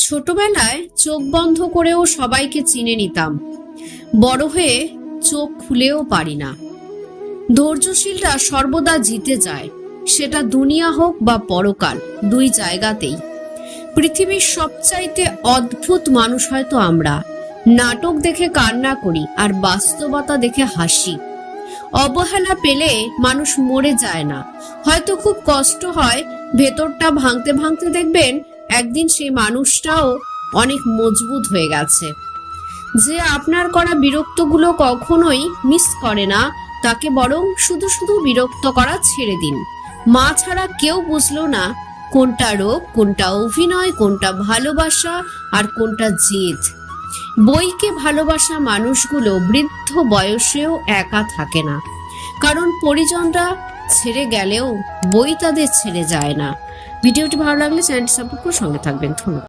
ছোটবেলায় চোখ বন্ধ করেও সবাইকে চিনে নিতাম, বড় হয়ে চোখ খুলেও পারি না। ধৈর্যশীলরা সর্বদা জিতে যায়, সেটা দুনিয়া হোক বা পরকাল, দুই জায়গাতেই। পৃথিবীর সবচাইতে অদ্ভুত মানুষ হয়তো আমরা। নাটক দেখে কান্না করি আর বাস্তবতা দেখে হাসি। অবহেলা পেলে মানুষ মরে যায় না, হয়তো খুব কষ্ট হয়, ভেতরটা ভাঙতে ভাঙতে দেখবেন একদিন সেই মানুষটাও অনেক মজবুত হয়ে গেছে। যে আপনার করা বিরক্তগুলো কখনোই মিস করে না, তাকে বরং শুধু শুধু বিরক্ত করা ছেড়ে দিন। মা ছাড়া কেউ বুঝলো না কোনটা রোগ, কোনটা অভিনয়, কোনটা ভালোবাসা আর কোনটা জেদ। বইকে ভালোবাসা মানুষগুলো বৃদ্ধ বয়সেও একা থাকে না, কারণ পরিজনরা ছেড়ে গেলেও বই তাদের ছেড়ে যায় না। ভিডিওটি ভালো লাগলে চ্যানেলটি সাবস্ক্রাইব করে সঙ্গে থাকবেন। ধন্যবাদ।